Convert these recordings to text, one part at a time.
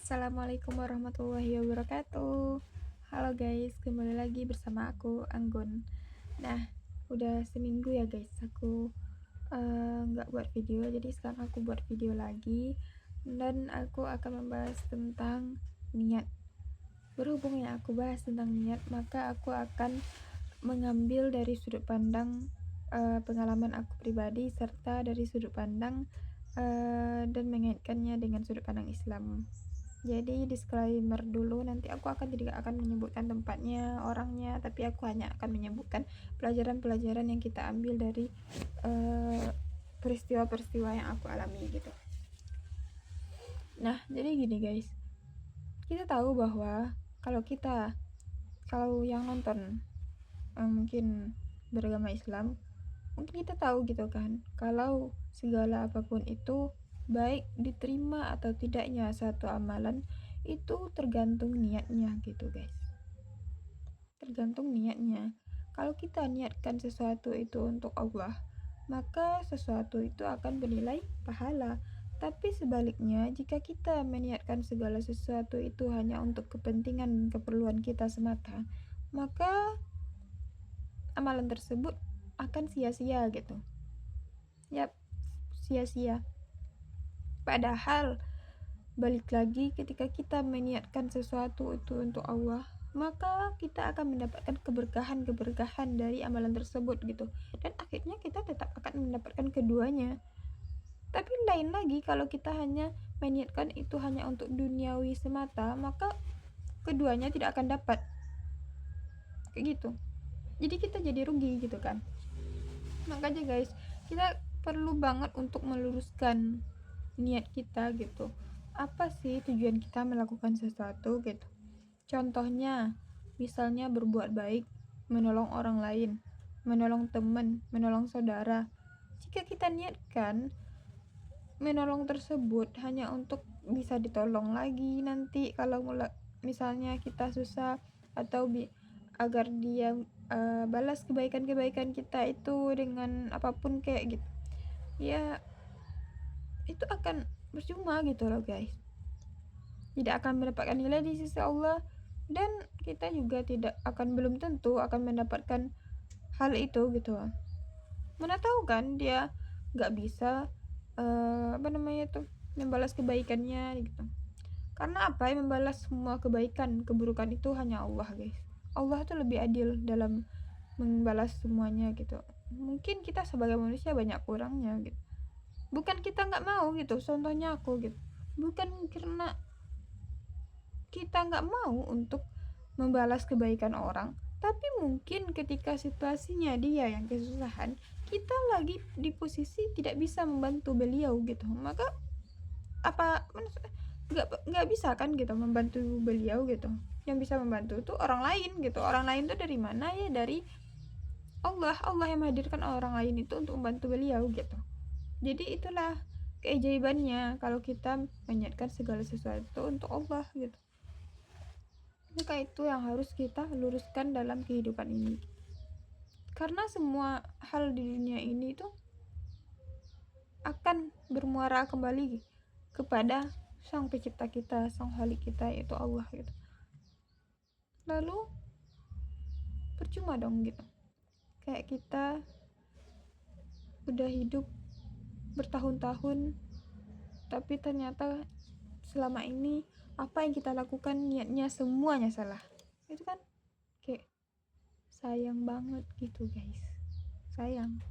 Assalamualaikum warahmatullahi wabarakatuh. Halo guys, kembali lagi bersama aku Anggun. Nah, udah seminggu ya guys, aku nggak buat video, jadi sekarang aku buat video lagi dan aku akan membahas tentang niat. Berhubung ya aku bahas tentang niat, maka aku akan mengambil dari sudut pandang pengalaman aku pribadi serta dari sudut pandang dan mengaitkannya dengan sudut pandang Islam. Jadi disclaimer dulu, nanti aku tidak akan menyebutkan tempatnya, orangnya, tapi aku hanya akan menyebutkan pelajaran-pelajaran yang kita ambil dari peristiwa-peristiwa yang aku alami gitu. Nah, jadi gini guys, kita tahu bahwa kalau yang nonton mungkin beragama Islam, mungkin kita tahu gitu kan, kalau segala apapun itu baik diterima atau tidaknya satu amalan itu tergantung niatnya gitu guys, tergantung niatnya. Kalau kita niatkan sesuatu itu untuk Allah, maka sesuatu itu akan bernilai pahala. Tapi sebaliknya, jika kita meniatkan segala sesuatu itu hanya untuk kepentingan dan keperluan kita semata, maka amalan tersebut akan sia-sia gitu. Yap, sia-sia. Padahal balik lagi, ketika kita meniatkan sesuatu itu untuk Allah, maka kita akan mendapatkan keberkahan dari amalan tersebut gitu, dan akhirnya kita tetap akan mendapatkan keduanya. Tapi lain lagi, kalau kita hanya meniatkan itu hanya untuk duniawi semata, maka keduanya tidak akan dapat, kayak gitu. Jadi kita jadi rugi gitu kan. Makanya guys, kita perlu banget untuk meluruskan niat kita gitu. Apa sih tujuan kita melakukan sesuatu gitu? Contohnya, misalnya berbuat baik, menolong orang lain, menolong teman, menolong saudara. Jika kita niatkan menolong tersebut hanya untuk bisa ditolong lagi nanti kalau misalnya kita susah, atau agar dia balas kebaikan-kebaikan kita itu dengan apapun kayak gitu, ya itu akan percuma gitu loh guys, tidak akan mendapatkan nilai di sisi Allah, dan kita juga belum tentu akan mendapatkan hal itu gitu. Mana tahu kan dia nggak bisa membalas kebaikannya gitu. Karena apa? Yang membalas semua keburukan itu hanya Allah guys. Allah tuh lebih adil dalam membalas semuanya gitu. Mungkin kita sebagai manusia banyak kurangnya gitu. Bukan kita nggak mau gitu, contohnya aku gitu, bukan karena kita nggak mau untuk membalas kebaikan orang, tapi mungkin ketika situasinya dia yang kesusahan, kita lagi di posisi tidak bisa membantu beliau gitu, maka nggak bisa kan gitu membantu beliau gitu. Yang bisa membantu tuh orang lain gitu. Orang lain tuh dari mana? Ya dari Allah yang menghadirkan orang lain itu untuk membantu beliau gitu. Jadi itulah keajaibannya kalau kita meniatkan segala sesuatu untuk Allah gitu. Maka itu yang harus kita luruskan dalam kehidupan ini. Karena semua hal di dunia ini itu akan bermuara kembali kepada sang pencipta kita, sang khalik kita, yaitu Allah gitu. Lalu percuma dong gitu. Kayak kita udah hidup bertahun-tahun, tapi ternyata selama ini apa yang kita lakukan niatnya semuanya salah. Itu kan kayak sayang banget gitu guys. Sayang.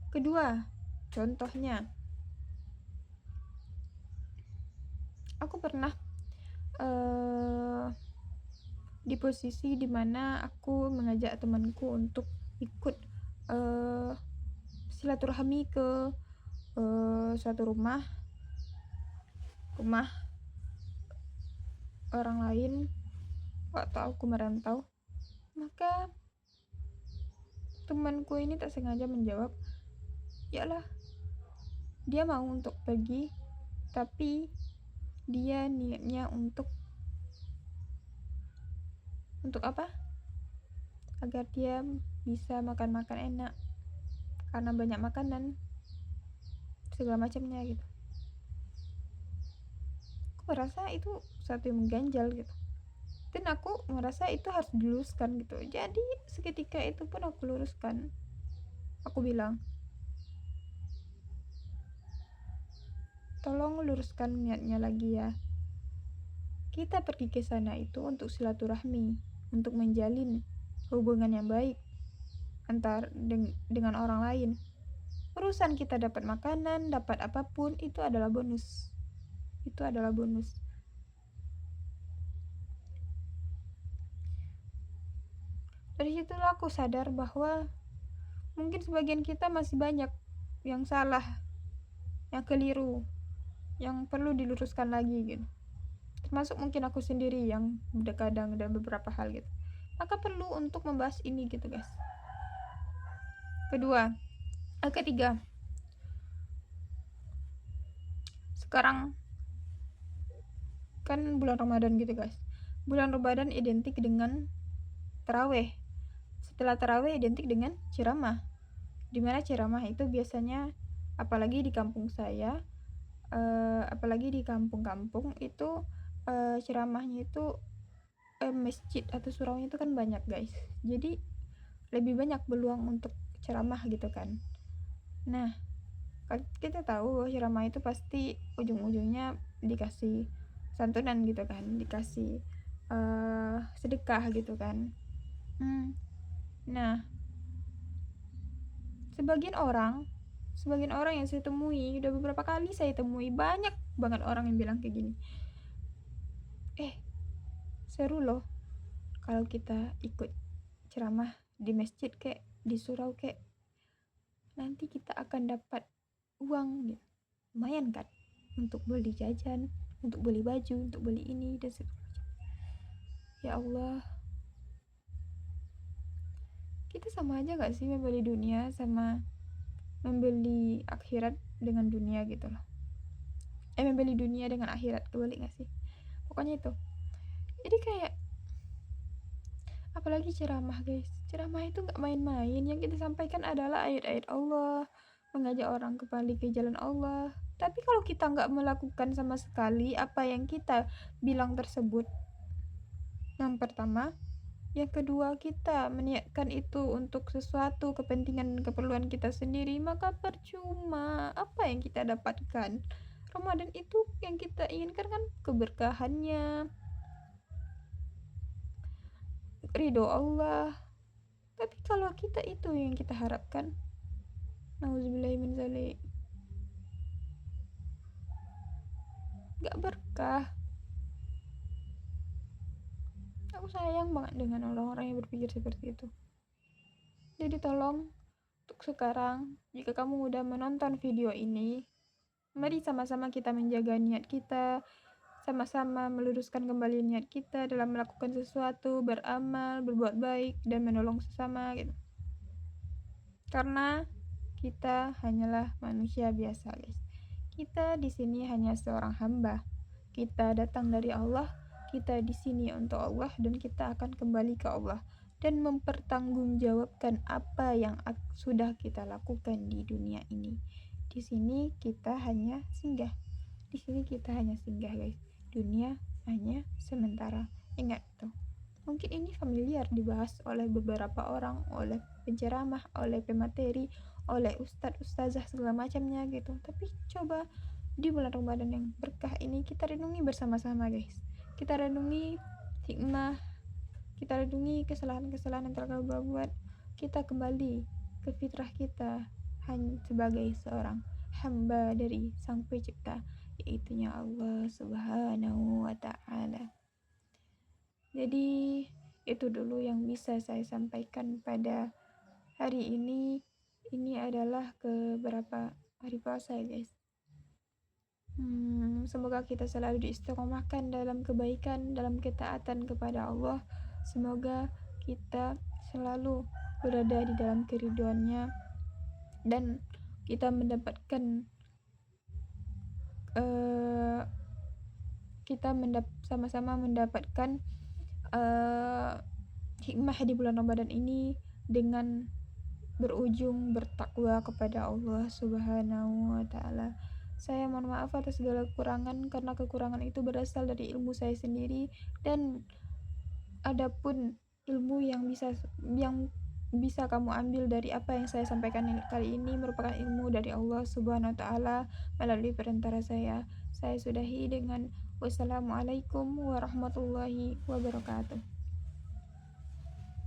Kedua, contohnya, aku pernah di posisi dimana aku mengajak temanku untuk ikut silaturahmi ke suatu rumah orang lain waktu aku merantau. Maka temanku ini tak sengaja menjawab, yalah, dia mau untuk pergi, tapi dia niatnya untuk apa? Agar dia bisa makan enak, karena banyak makanan segala macamnya gitu. aku merasa itu sesuatu yang mengganjal gitu, dan aku merasa itu harus diluruskan gitu. Jadi seketika itu pun aku luruskan. Aku bilang, tolong luruskan niatnya lagi ya. Kita pergi ke sana itu untuk silaturahmi, untuk menjalin hubungan yang baik dengan orang lain. Urusan kita dapat makanan, dapat apapun, itu adalah bonus. Itu adalah bonus. Dari situlah aku sadar bahwa mungkin sebagian kita masih banyak yang salah, yang keliru, yang perlu diluruskan lagi gitu. Termasuk mungkin aku sendiri yang kadang dan beberapa hal gitu. Maka perlu untuk membahas ini gitu guys. Ketiga, sekarang kan bulan Ramadan gitu guys. Bulan Ramadan identik dengan taraweh. Setelah taraweh identik dengan ceramah. Dimana ceramah itu biasanya, apalagi di kampung saya, apalagi di kampung-kampung itu, ceramahnya itu masjid atau suraunya itu kan banyak guys. Jadi lebih banyak peluang untuk ceramah gitu kan. Nah, kita tahu bahwa ceramah itu pasti ujung-ujungnya dikasih santunan gitu kan, dikasih sedekah gitu kan. Nah, sebagian orang yang saya temui, udah beberapa kali saya temui, banyak banget orang yang bilang kayak gini, seru loh kalau kita ikut ceramah di masjid kayak di surau kayak, nanti kita akan dapat uang gitu, lumayan kan, untuk beli jajan, untuk beli baju, untuk beli ini dan segala macam. Ya Allah, kita sama aja gak sih membeli dunia sama membeli akhirat dengan dunia gitu loh. Membeli dunia dengan akhirat, kebalik gak sih? Pokoknya itu. Jadi kayak, apalagi ceramah guys, ceramah itu gak main-main. Yang kita sampaikan adalah ayat-ayat Allah, mengajak orang kembali ke jalan Allah. Tapi kalau kita gak melakukan sama sekali apa yang kita bilang tersebut, yang pertama, yang kedua, kita meniatkan itu untuk sesuatu kepentingan dan keperluan kita sendiri, maka percuma. Apa yang kita dapatkan? Ramadan itu yang kita inginkan kan keberkahannya, ridho Allah. Tapi kalau kita itu yang kita harapkan, nauzubillahi min dzalik, gak berkah. Aku sayang banget dengan orang-orang yang berpikir seperti itu. Jadi tolong, untuk sekarang, jika kamu udah menonton video ini, mari sama-sama kita menjaga niat kita, sama-sama meluruskan kembali niat kita dalam melakukan sesuatu, beramal, berbuat baik, dan menolong sesama gitu. Karena kita hanyalah manusia biasa, guys. Kita di sini hanya seorang hamba. Kita datang dari Allah, kita di sini untuk Allah, dan kita akan kembali ke Allah dan mempertanggungjawabkan apa yang sudah kita lakukan di dunia ini. Di sini kita hanya singgah. Guys. Dunia hanya sementara. Ingat tuh. Mungkin ini familiar dibahas oleh beberapa orang, oleh penceramah, oleh pemateri, oleh ustadz-ustazah segala macamnya gitu. Tapi coba di bulan Ramadan yang berkah ini kita renungi bersama-sama guys. Kita renungi hikmah, kita renungi kesalahan-kesalahan yang telah kita buat. Kita kembali ke fitrah kita hanya sebagai seorang hamba dari Sang Pencipta, yaitunya Allah Subhanahu wa Ta'ala. Jadi itu dulu yang bisa saya sampaikan pada hari ini. Ini adalah keberapa hari puasa ya guys. Semoga kita selalu diistiqomahkan dalam kebaikan, dalam ketaatan kepada Allah. Semoga kita selalu berada di dalam keridhoannya dan kita mendapatkan sama-sama mendapatkan hikmah di bulan Ramadan ini dengan berujung bertakwa kepada Allah Subhanahu wa Ta'ala. Saya mohon maaf atas segala kekurangan, karena kekurangan itu berasal dari ilmu saya sendiri, dan adapun ilmu yang bisa kamu ambil dari apa yang saya sampaikan kali ini merupakan ilmu dari Allah Subhanahu wa taala melalui perantara saya. Saya sudahi dengan wassalamualaikum warahmatullahi wabarakatuh.